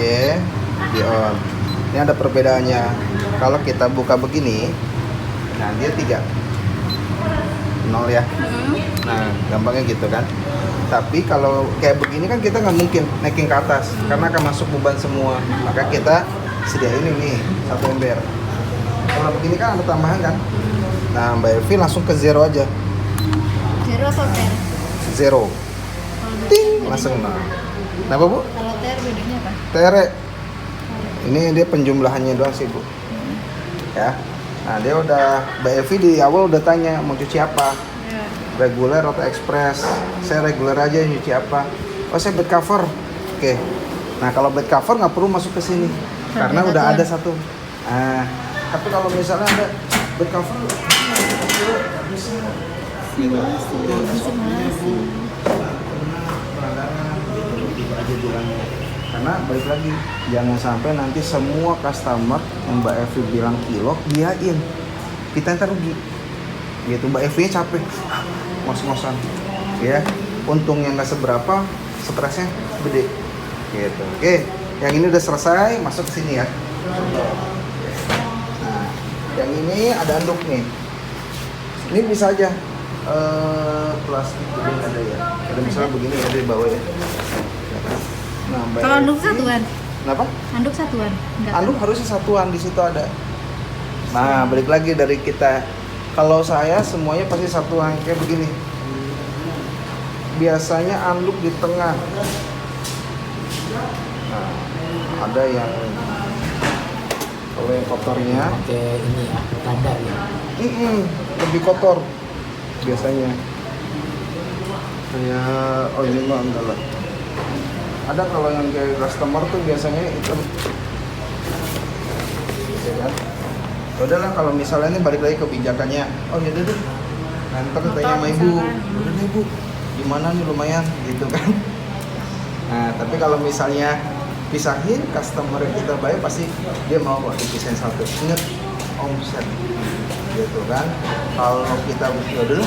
Oke, di on. Ini ada perbedaannya. Kalau kita buka begini, nah dia 3 0 ya. Nah, gampangnya gitu kan. Tapi kalau kayak begini kan kita nggak mungkin naikin ke atas karena akan masuk beban semua. Maka kita sediain ini 1 ember. Kalau begini kan ada tambahan kan. Nah, Mbak Elvi langsung ke 0 aja. 0 atau ter? 0. Kalau Ting, bedanya langsung apa? nah. Kenapa, Bu? Kalau ter bedanya apa? Tere. Ini dia penjumlahannya doang sih, Bu. Ya. Nah, dia udah Mbak Elvi di awal udah tanya mau cuci apa. Ya. Reguler atau express? Saya reguler aja, nyuci apa? Oh, saya bed cover. Oke. Nah, kalau bed cover nggak perlu masuk ke sini karena udah ada satu. Nah, tapi kalau misalnya ada bed cover bisa gitu. Gitu aja bilangnya. Karena balik lagi, jangan sampai nanti semua customer yang Mbak Evi bilang kilo diain, kita ntar rugi. Gitu, Mbak Evi capek, ngos-ngosan, ya. Untungnya nggak seberapa, stresnya gede. Gitu. Oke, yang ini udah selesai, masuk ke sini ya. Nah, yang ini ada anduk nih. Ini bisa aja plastik begini ada ya. Ada misalnya begini ya di bawah ya. Nah, Kalau anduk satuan? Kenapa? Anduk satuan? Enggak. Anduk harusnya satuan, di situ ada. Nah, balik lagi dari kita. Kalau saya semuanya pasti satuan kayak begini. Biasanya anduk di tengah. Nah, ada yang kalau yang kotornya pakai ini ya, kadar ya. lebih kotor biasanya. Kayak oh ini mah enggak lah. Ada kalau yang kayak customer tuh biasanya hitam. Ya kan? Udahlah kalau misalnya ini balik lagi kebijakannya. Oh ya udah deh. Nanti tanya sama ibu. Udah deh, Bu. Gimana nih lumayan gitu kan. Nah, tapi kalau misalnya pisahin customer yang kita bayar pasti dia mau kok dipisahin satu. Ingat omset gitu kan. Kalau kita duduk.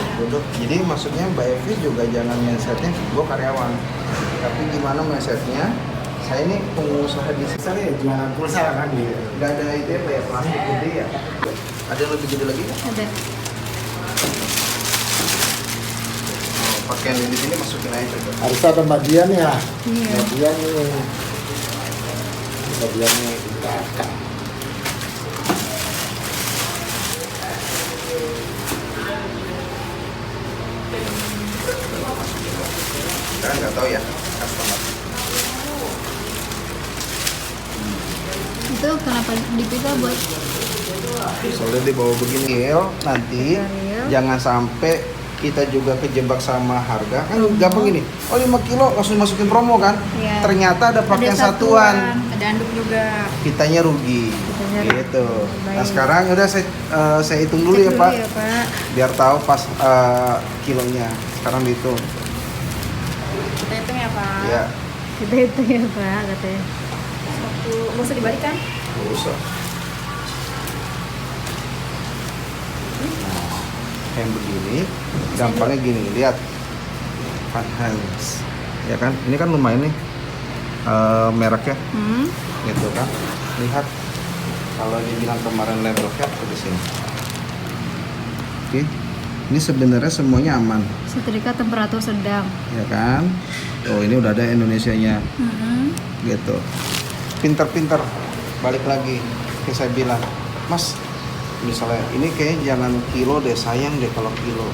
Jadi maksudnya Mbak Evi juga jangan mindsetnya gue karyawan. Tapi gimana mindsetnya? Saya ini pengusaha di Misalnya ya jualan pulsa kan gitu. nggak ada ide ya plastik gede ya. Ada yang lebih gede lagi nggak? Ada. Oh, pakaian yang di sini masukin aja coba. Harus ada Mbak Dian ya. Iya. Mbak Dian nih. Mbak Dian nih kita akan. Sekarang nggak tahu ya customer. Itu kenapa dipisah buat? Soalnya dibawa begini nanti Real. jangan sampai kita juga kejebak sama harga kan gampang gini. Oh 5 kilo langsung masukin promo kan? Iya. Ternyata ada pakaian Ada satuan. Ada anduk juga. Kitanya rugi. Kitanya rugi. Gitu. Nah, Baik. sekarang udah saya hitung dulu ya, Cek Pak. ya, Pak. Biar tahu pas kilonya. Sekarang dihitung. Kita hitung ya, Pak. Ya, Kita hitung ya, Pak, katanya. Nggak usah dibalik kan? nggak usah. Yang begini, gampangnya gini, lihat. Fun hands. Ya kan? Ini kan lumayan nih mereknya. Gitu kan. Lihat. Kalau dibilang kemarin level cap di sini. Oke. Ini sebenarnya semuanya aman, Setrika temperatur sedang. ya kan? Oh, ini udah ada Indonesianya. Gitu. Pinter-pinter. Balik lagi kayak saya bilang, Mas, misalnya ini kayaknya jangan kilo deh, sayang deh kalau kilo.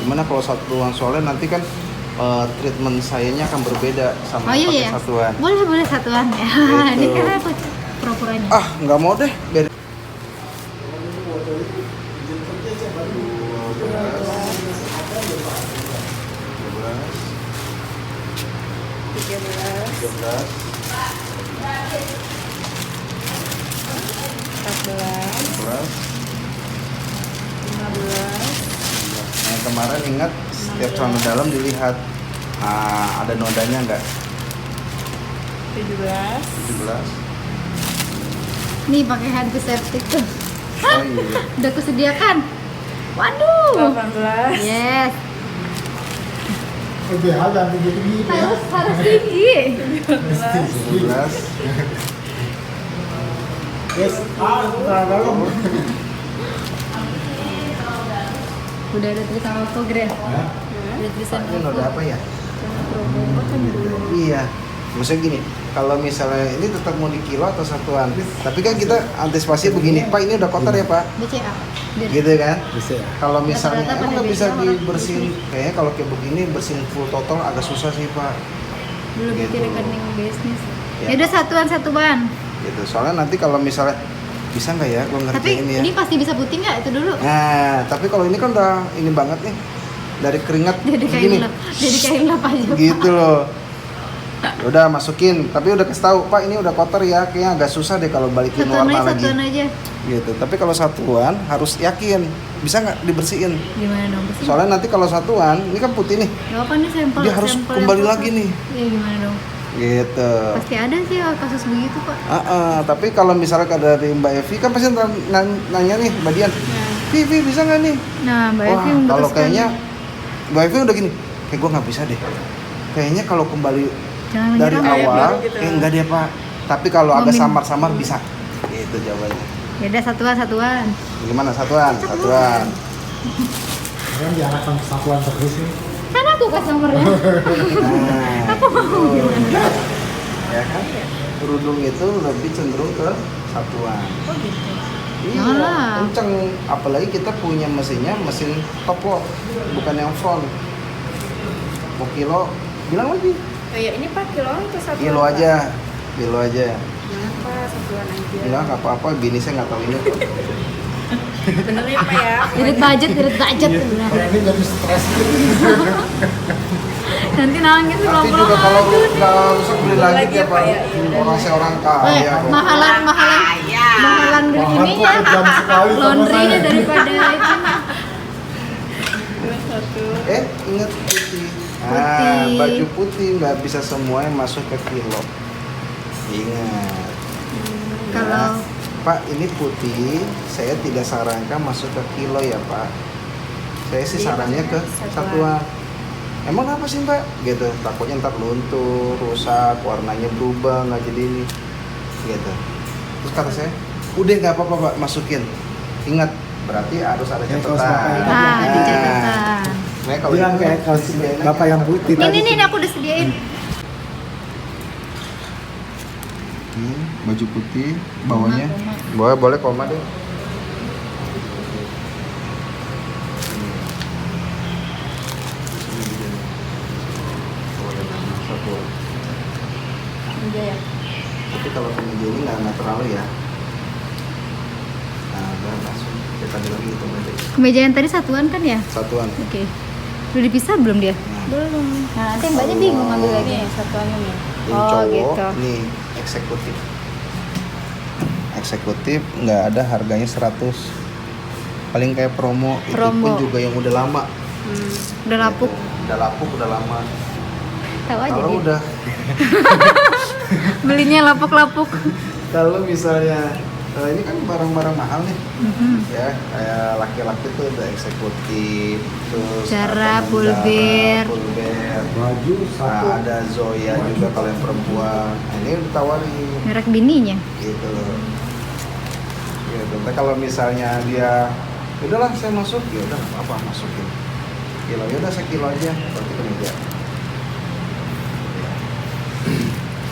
Gimana kalau satuan, soalnya nanti kan treatment sayanya akan berbeda sama Oh iya pakai ya. satuan. Boleh satuan ya. Gitu. Ini kan aku pura-puranya. Ah, nggak mau deh. Biar 14. Nah, kemarin ingat setiap celana dalam dilihat ada nodanya nggak? 17. Nih pakai antiseptik tuh. Oh iya. Udah kusediakan. Waduh. 18. Yes. BH jangan tinggi-tinggi ya. Harus tinggi. 11. Yes. Dalam. Udah ada tulisan logo Grand. Hah? Ada tulisan Ini logo. udah apa ya? Promo kan dulu. Iya. Maksudnya gini, kalau misalnya ini tetap mau di kilo atau satuan, tapi kan kita antisipasi begini, Pak ini udah kotor ya Pak, BCA. Biar gitu kan? Bisa ya. Kalau misalnya Rata-rata emang pada nggak bisa BCA orang dibersihin, kayaknya kalau kayak begini bersihin full total agak susah sih Pak, belum bikin Gitu. rekening bisnis. Ya. Ya udah satuan. gitu. Soalnya nanti kalau misalnya bisa nggak ya, gue Tapi ngerjain ya. ini pasti bisa putih nggak itu dulu? Nah, tapi kalau ini kan udah ini banget nih, dari keringat Jadi gini, kain lap aja. Pak. gitu loh. Udah masukin, tapi udah kasih tahu Pak ini udah kotor ya, kayaknya agak susah deh kalau balikin warna lagi. Satuan aja. Gitu. Tapi kalau satuan harus yakin bisa nggak dibersihin. Gimana dong? Bersih? Soalnya nanti kalau satuan ini kan putih nih, Gak apa nih sampel. dia harus sampel kembali yang lagi kotor. nih. Iya gimana dong? Gitu. Pasti ada sih kasus begitu Pak. Tapi kalau misalnya dari Mbak Evi kan pasti nanya nih Mbak Dian, Vivi bisa nggak nih? Nah Mbak Wah Evi kalau memutuskan. kayaknya Mbak Evi udah gini, kayak gue nggak bisa deh. Kayaknya kalau kembali Jangan dari menyerah. awal, gitu. enggak deh Pak. Tapi kalau agak Momin. samar-samar bisa. Itu jawabannya. Ya udah satuan. Gimana satuan? Satuan. Kan diarahkan kesatuan terus nih. Kan aku kasih nomornya. Nah, itu. Ya kan? Kerudung itu lebih cenderung ke satuan. Oh gitu. Iya, Ah. kenceng. Apalagi kita punya mesinnya mesin top load, bukan yang front. Mau kilo, bilang lagi. Kayak ini Pak kilo atau satuan? Kilo Pak? aja, kilo aja. Jangan Pak satuan aja. Bilang nggak apa-apa, bini saya nggak tahu ini kok. Bener ya Pak ya. Irit budget. Nah. Kayak ini jadi stres. Nanti nangis Nanti juga kalau nggak rusak beli lagi Lagi ya ya, Pak. Pak, ya. Orang saya orang kaya kok. mahalan beli Mahal ininya. kok kejam sekali sama Laundry-nya saya. daripada itu mah. Dua satu. Ingat putih. Putih. Baju putih nggak bisa semuanya masuk ke kilo. Ingat. Kalau Pak ini putih, saya tidak sarankan masuk ke kilo ya Pak. Saya sih Jadi sarannya ke maksudnya satuan. Emang apa sih Mbak? Gitu. Takutnya ntar luntur, rusak, warnanya berubah, nggak jadi ini. Gitu. Terus kata saya, udah nggak apa-apa Pak, masukin. Ingat, berarti harus ada Ya, catatan. kalau sepakat. di catatan. Nah, kalau Bilang itu, kayak kalau si disediain aja. Bapak yang putih tadi. Ini aku udah sediain. Baju putih, bawahnya. Koma. Boleh koma deh. Iya ya. Tapi kalau kemeja ini nggak terlalu ya. Nah, udah langsung kita lagi itu meja. Kemeja yang tadi satuan kan ya? Satuan. Oke. Udah dipisah belum dia? Nah, Belum. Nah, nanti mbaknya bingung ngambil lagi. Ini satuannya nih. yang Oh, cowok gitu. nih eksekutif. Eksekutif nggak ada harganya 100. Paling kayak promo, itu pun Promo. juga yang udah lama. Udah lapuk. Udah lapuk, udah lama. Tahu aja Kalau dia. udah Belinya lapuk-lapuk. kalau misalnya ini kan barang-barang mahal nih. Mhm. Ya kayak laki-laki tuh ada eksekutif terus Zara, ada Pulbear. Pulbear. Baju satu. Nah, ada Zoya juga kalau yang perempuan. Nah, ini ditawarin Merek bininya. gitu. Gitu. Tapi kalau misalnya dia udahlah saya masuk, ya udah nggak apa masukin. Kilo ya udah saya kilo aja berarti kemeja.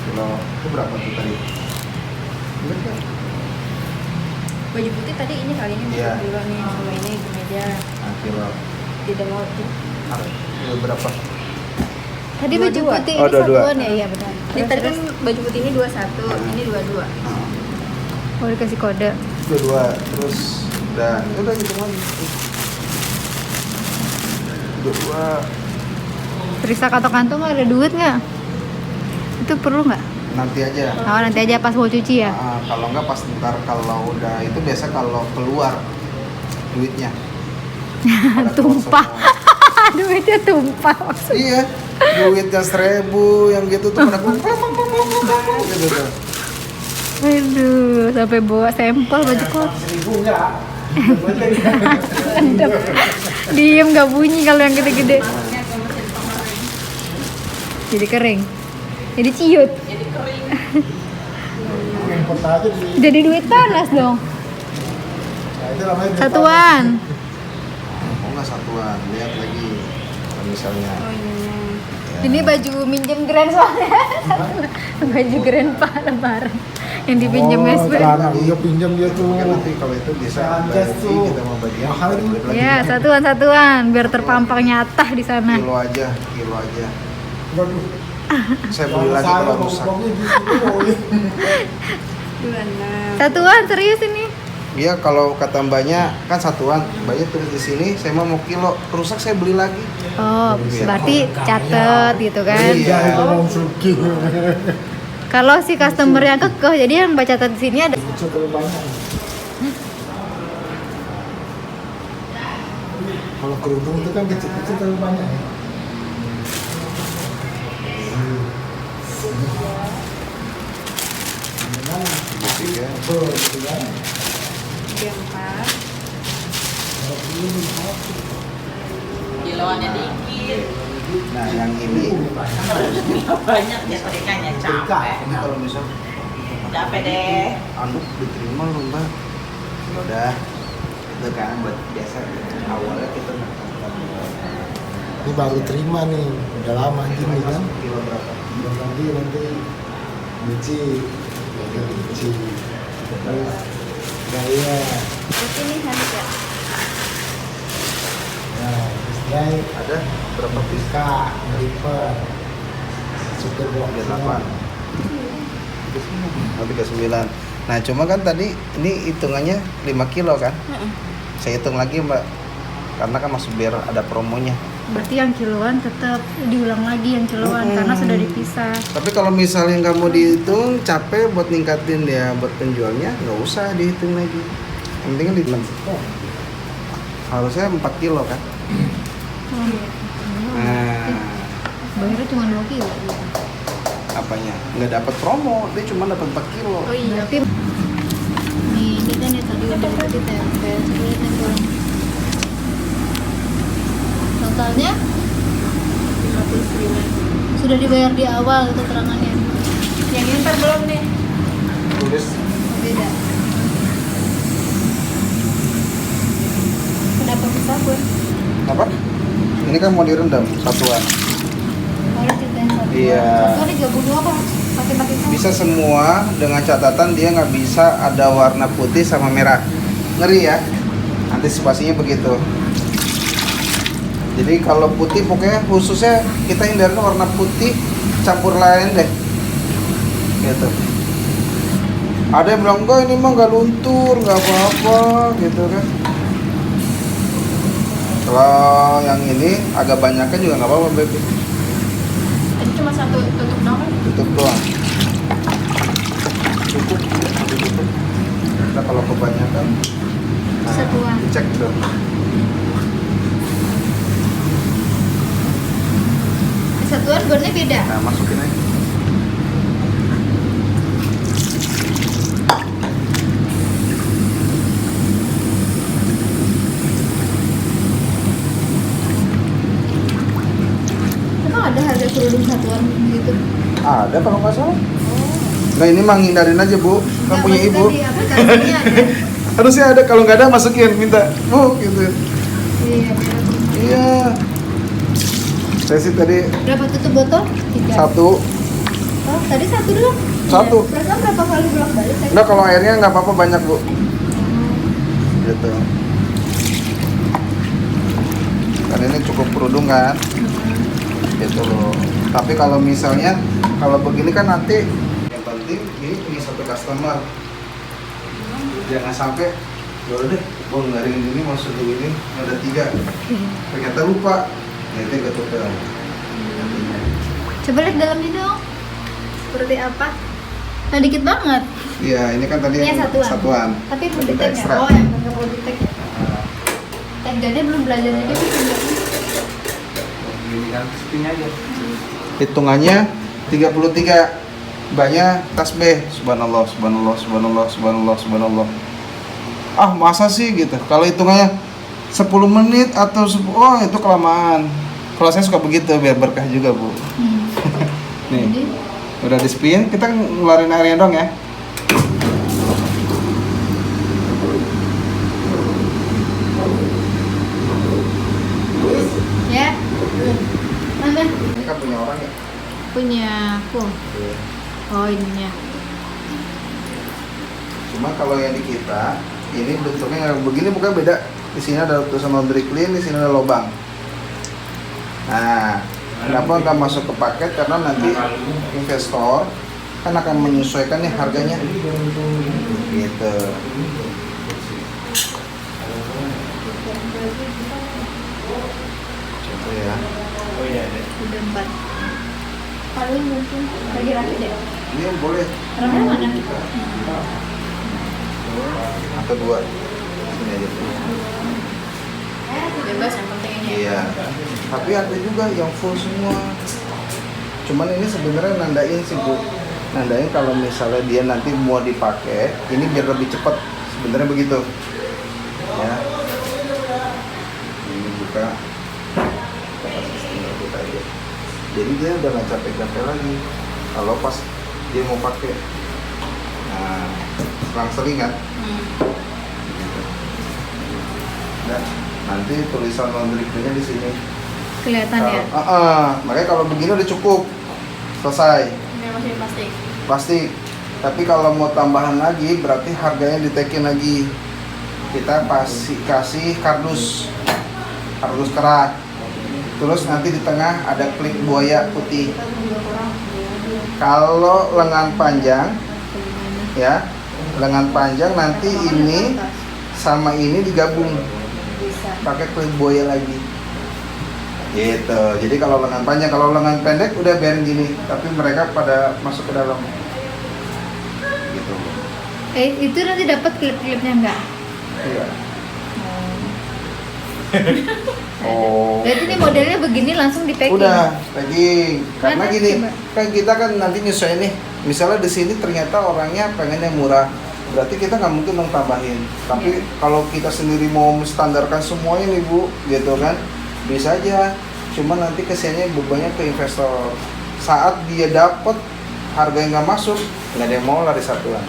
Kilo itu berapa tuh tadi? Ingat nggak? Baju putih tadi ini kali ini Iya. dulu nih sama ini kemeja. Nah, kilo. Tidak mau Kilo berapa? Tadi baju Dua-dua. putih Oh, ini dua-dua. satuan ya? Iya benar. Ini tadi kan baju putih ini 21, ini 22. Nah, Oh, dikasih kode. dua terus udah ya udah gitu lagi. Dua. Periksa kantong-kantong ada duit nggak? Itu perlu nggak? Nanti aja. Oh, nanti aja pas mau cuci ya. Kalau enggak pas ntar kalau udah itu biasa kalau keluar duitnya pada keluar Tumpah. semua. Duitnya tumpah maksudnya. Iya, duitnya 1.000 yang gitu tuh pada gitu tuh. Aduh, sampai bawa sampel baju kot. 1.000 enggak. Diem nggak bunyi kalau yang gede-gede. Jadi kering. Jadi ciut. Import aja di. Jadi duit panas dong. Nah, itu namanya duit Satuan. Mau nggak satuan? Lihat lagi kalau misalnya. Oh iya. Ini baju minjem grand soalnya. Baju grand Pak Lebaran yang dipinjem panas. SP. Karena dia pinjam dia tuh. Mungkin nanti kalau itu bisa Anjas ganti, tuh. kita mau bagian Mahal kita itu. beli lagi. Ya, satuan biar terpampang nyata di sana. Kilo aja, kilo aja. Waduh. Saya beli lagi kalau rusak. Duluan lah. Satuan serius ini. Iya, kalau kata mbaknya kan satuan, mbaknya tulis di sini, saya mau kilo, rusak saya beli lagi. Oh, berarti catet gitu kan. Iya. Itu orang sugih. Kalau si customer yang kekeh, jadi yang baca catat di sini ada. Lucu terlalu banyak. Kalau kerudung itu kan kecil-kecil terlalu banyak ya. Tiga. Betul, gitu kan. 34. Kiloannya dikit, Nah, yang ini, banyak ya terikannya capek. ini kalau misal Capek deh. anu diterima loh mbak. Ya udah, itu kan buat biasa. Awalnya kita nggak Ini baru terima nih, udah lama gini kan. kilo berapa? Belum nanti Bici, Bici, terus gaya, Berarti ini habis ya? nah terus gaya, Ada berapa piece? Biska, Ripper, Super Box, 38. Oh, 39. Nah, cuma kan tadi ini hitungannya 5 kilo kan? Saya hitung lagi mbak, karena kan masih biar ada promonya. Berarti yang kiloan tetap diulang lagi yang kiloan karena sudah dipisah. Tapi kalau misalnya nggak mau dihitung, capek buat ningkatin dia buat penjualnya, nggak usah dihitung lagi. Yang penting kan dihitung. Harusnya 4 kilo kan? Nah, Bayarnya cuma 2 kilo. apanya? Nggak dapat promo, dia cuma dapat 4 kilo. Oh iya. Berarti nih, ini kan ya tadi udah dikasih tempel, sebenarnya tempel. Totalnya 59. Sudah dibayar di awal keterangannya. Yang ini ntar belum nih. Tulis Beda. Kenapa bisa pun? apa? Ini kan mau direndam satuan. Harus ceritain satu. Iya. Satu digabung dua apa? Pakai Bisa semua dengan catatan dia nggak bisa ada warna putih sama merah. Ngeri ya? Antisipasinya begitu. Jadi kalau putih pokoknya khususnya kita hindarin warna putih campur lain deh. Gitu. Ada yang bilang enggak ini mah nggak luntur, nggak apa-apa gitu kan. Kalau yang ini agak banyaknya juga nggak apa-apa baby. Ini cuma satu tutup doang. Tutup doang. Cukup. Cukup. Nah kalau kebanyakan Satuan. dicek dong. Satuan gornya beda. Nah masukin aja. Emang ada harga kerudung satuan gitu? Ada kalau nggak salah. Nah ini mah ngindarin aja bu, kan punya maksudnya ibu. Di aplikasinya ada. Harusnya ada, kalau nggak ada masukin, minta. Oh gitu. Iya, beda tuh. Iya. Saya sih tadi Berapa tutup botol? 3. satu. Oh, tadi satu doang. Satu. Iya. Perasaan berapa kali bolak-balik tadi? Enggak, kalau airnya nggak apa-apa banyak bu. Gitu. Karena ini cukup kerudung kan. Gitu loh. Tapi kalau misalnya kalau begini kan nanti yang penting ini punya satu customer. Jangan sampai ya udah deh, gua ngeluarin ini masuk dulu ini ada 3. Ternyata lupa. Nah, itu gak tukar. Coba lihat dalamnya dong. Seperti apa? Nah, dikit banget. Iya, ini kan tadi Ini yang satuan. Tapi belum Kita di tag ya? ekstra. Oh, yang nggak perlu di tag ya? Tag-nya belum belajar aja sih sebenarnya. Gini kan, setting aja. Hitungannya 33. Mbaknya tasbih, subhanallah, subhanallah, subhanallah, subhanallah, subhanallah. Ah, masa sih gitu. Kalau hitungannya 10 menit atau oh itu kelamaan. Kalau saya suka begitu biar berkah juga, Bu. Nih, Ini udah di spin, kita ngeluarin airnya dong ya. ya. Mana? Ini kan punya orang ya. Punya aku. Oh, ininya. Cuma kalau yang di kita, ini bentuknya yang begini bukan beda. Di sini ada tulisan laundry clean, di sini ada lubang. Nah, kenapa nggak masuk ke paket? Karena nanti investor kan akan menyesuaikan nih harganya. Gitu. Coba ya. Udah 4. Paling mungkin lagi rapi deh. Ini boleh. Rapi mana? Atau 2. Ini aja. Bebas yang penting ini. Iya. Tapi ada juga yang full semua. Cuman ini sebenarnya nandain sih Bu. Nandain kalau misalnya dia nanti mau dipakai, ini biar lebih cepat. Sebenarnya begitu. Ya. Ini buka. Kita kasih sinyal kita aja. Jadi dia udah nggak capek-capek lagi. Kalau pas dia mau pakai. Nah, selang-seling kan. Gitu. Dan nanti tulisan laundry clean-nya di sini. Kelihatan ya? Makanya kalau begini udah cukup, selesai. Ini masih plastik. Plastik. Tapi kalau mau tambahan lagi, berarti harganya ditekin lagi. Kita kasih kardus kerak. Terus nanti di tengah ada klik buaya putih. Kalau lengan panjang, ya, lengan panjang nanti ini sama ini digabung. Pakai klik buaya lagi. Gitu. Jadi kalau lengan panjang, kalau lengan pendek udah biarin gini, tapi mereka pada masuk ke dalam. Gitu. Itu nanti dapat klip-klipnya enggak? Iya. Oh. Berarti ini modelnya begini langsung di packing. Udah, packing. Karena Mana? gini, Coba. kan kita kan nanti nyesuaiin nih. Misalnya di sini ternyata orangnya pengen yang murah. Berarti kita nggak mungkin dong tambahin. Tapi kalau kita sendiri mau menstandarkan semuanya nih Bu, gitu kan, bisa aja. Cuma nanti kesiannya bebannya ke investor. Saat dia dapat harga yang nggak masuk, nggak ada yang mau lari satuan.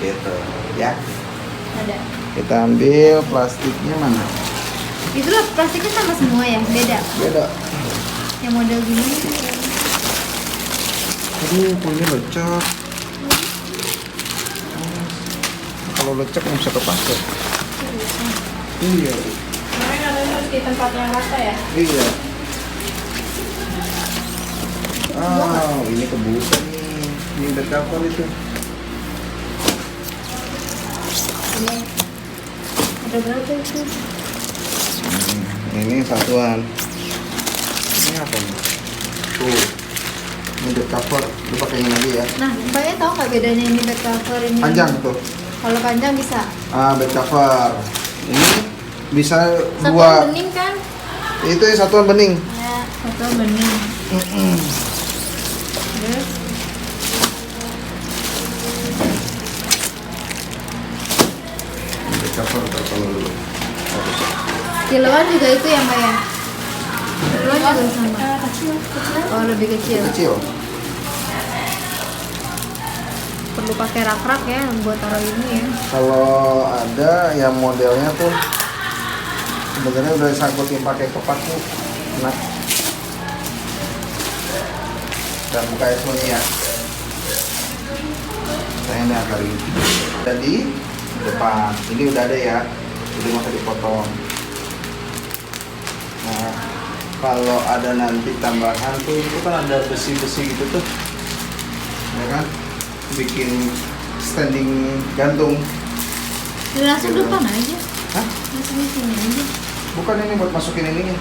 Gitu, ya. Ada. Kita ambil plastiknya mana? Itulah plastiknya sama semua ya, beda. Beda. Yang model gini. Aduh, kulitnya lecek. Kalau lecek nggak bisa kepake. Iya. Kemarin ada harus di tempat yang rata ya. Iya. Ini kebuka nih. Ini udah cover itu. Ini. Ada berapa itu? Ini satuan. Ini apa nih? Tuh. Ini udah cover. Lu pakai ini lagi ya. Nah, Mbaknya tahu nggak bedanya ini back cover ini? Panjang tuh. Kalau panjang bisa. Back cover. Ini bisa Satuan 2. bening kan? Itu ya satuan bening. Ya, satuan bening. Terus Back cover kalau dulu. kiloan juga itu ya Mbak ya? Kiloan juga sama. Kecil. Oh, lebih kecil. Kecil. Perlu pakai rak-rak ya buat taruh ini ya. Kalau ada yang modelnya tuh sebenarnya udah disangkutin pakai kepaku. Nah, dan buka esmonya ya. Saya ini agak ini. Jadi depan ini udah ada ya, jadi masa dipotong. Nah, kalau ada nanti tambahan tuh itu kan ada besi-besi gitu tuh, ya kan? Bikin standing gantung. Langsung Gitu. depan aja. Hah? Langsung di sini aja. Bukan ini buat masukin ininya.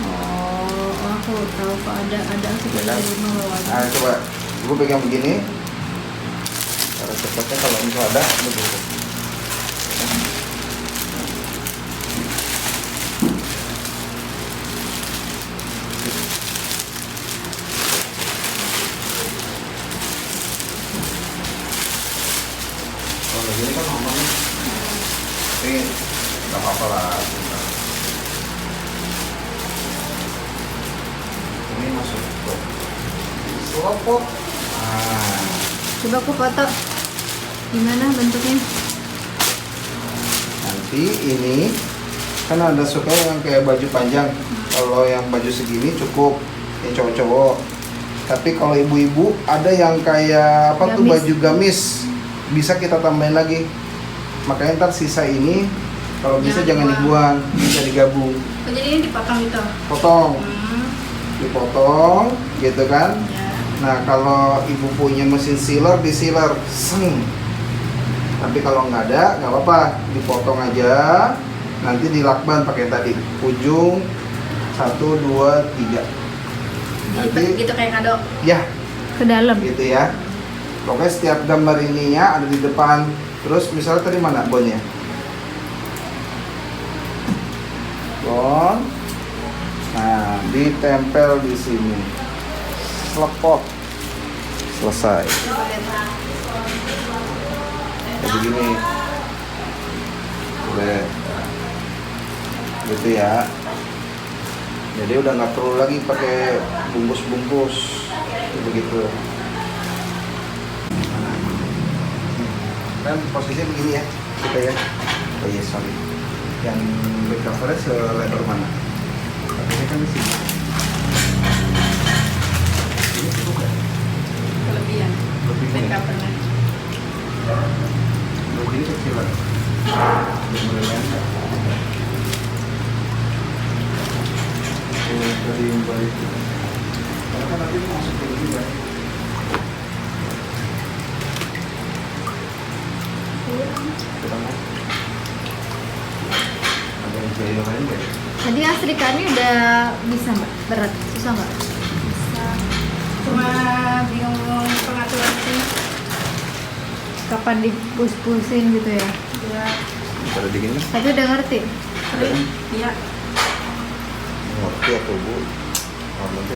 Oh, aku tahu kok ada seperti Ya kan? rumah bawah. Nah, coba gue pegang begini. Cara cepatnya kalau itu ada begitu. Kalau gini kan ngomongnya, tapi nggak apa-apa lah. Ini masuk tuh. kelompok. Nah, Coba aku foto. Gimana bentuknya? nanti ini kan ada suka yang kayak baju panjang. Kalau yang baju segini cukup yang cowok-cowok. Tapi kalau ibu-ibu ada yang kayak apa tuh Gamis. baju gamis, bisa kita tambahin lagi. Makanya ntar sisa ini kalau bisa jangan dibuang, bisa digabung. Oh, jadi ini dipotong gitu. Potong, Hmm. dipotong gitu kan. Ya. Nah kalau ibu punya mesin sealer, di sealer, seng. Tapi kalau nggak ada, nggak apa-apa, dipotong aja. Nanti dilakban pakai tadi ujung 1, 2, 3. Nanti Gitu kayak kado. ya Ke dalam. gitu ya. Pokoknya setiap gambar ininya ada di depan. Terus misalnya tadi mana bonnya? Bon. Nah, ditempel di sini. Lepot. Selesai. Kayak begini. Udah. Gitu ya. Jadi udah nggak perlu lagi pakai bungkus-bungkus begitu. Dan posisinya begini ya kita ya. Oh iya sorry. Yang back covernya selebar mana? Ini kan di sini. Ini cukup ya? Kelebihan. Lebih Back ini. covernya. Lebih ini kecilan. Mulai lengkap. Dari yang baik. Karena kan nanti masuk ke lebih baik. Ketemu. Ada yang jahil lain nggak ya? Tadi astrikannya udah bisa mbak? Berat? Susah nggak? Bisa. Cuma bingung pengaturan sih. Kapan dipus-pusin gitu ya? Ya. Pada dingin kan? Tapi udah ngerti? Sering. Iya. Ngerti atau bu? Oh, nanti.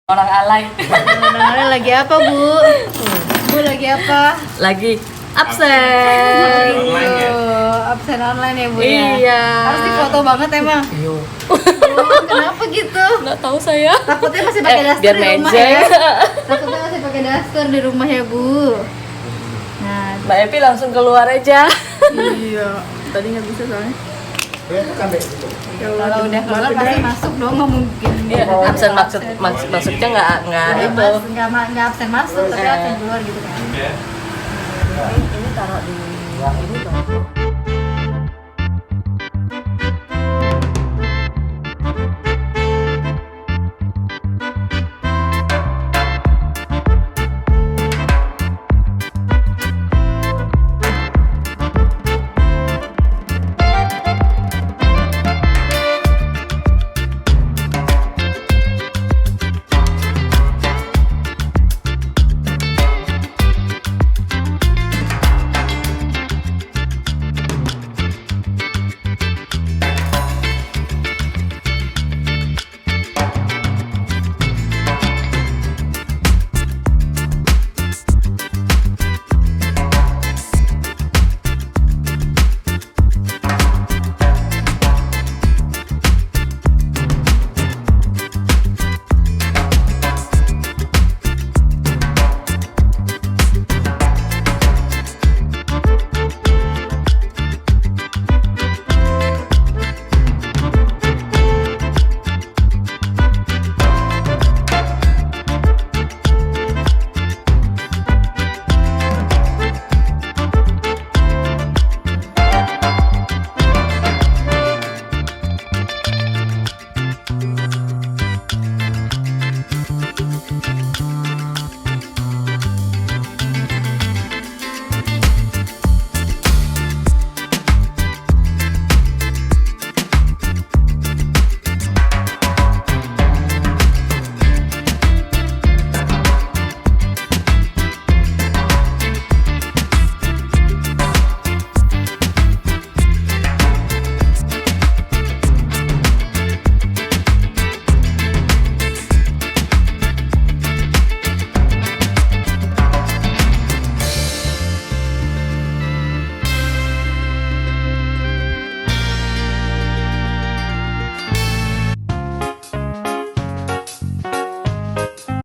Orang alay. Kadang-kadang lagi apa bu? Bu lagi apa? Lagi absen. Online ya? Absen online ya bu ya? Iya. Harus difoto banget emang? Iya. Oh, kenapa gitu? Nggak tahu saya. Takutnya masih pakai daster biar di rumah meja. ya? Takutnya masih pakai daster di rumah ya bu? Nah, Mbak Epi langsung keluar aja. Iya. Tadi nggak bisa soalnya. Kan deh itu. kalau udah keluar pasti masuk dong, nggak mungkin. Iya, absen maksudnya nggak itu. Nggak absen masuk, tapi absen keluar gitu kan. Ini taruh di ini dong.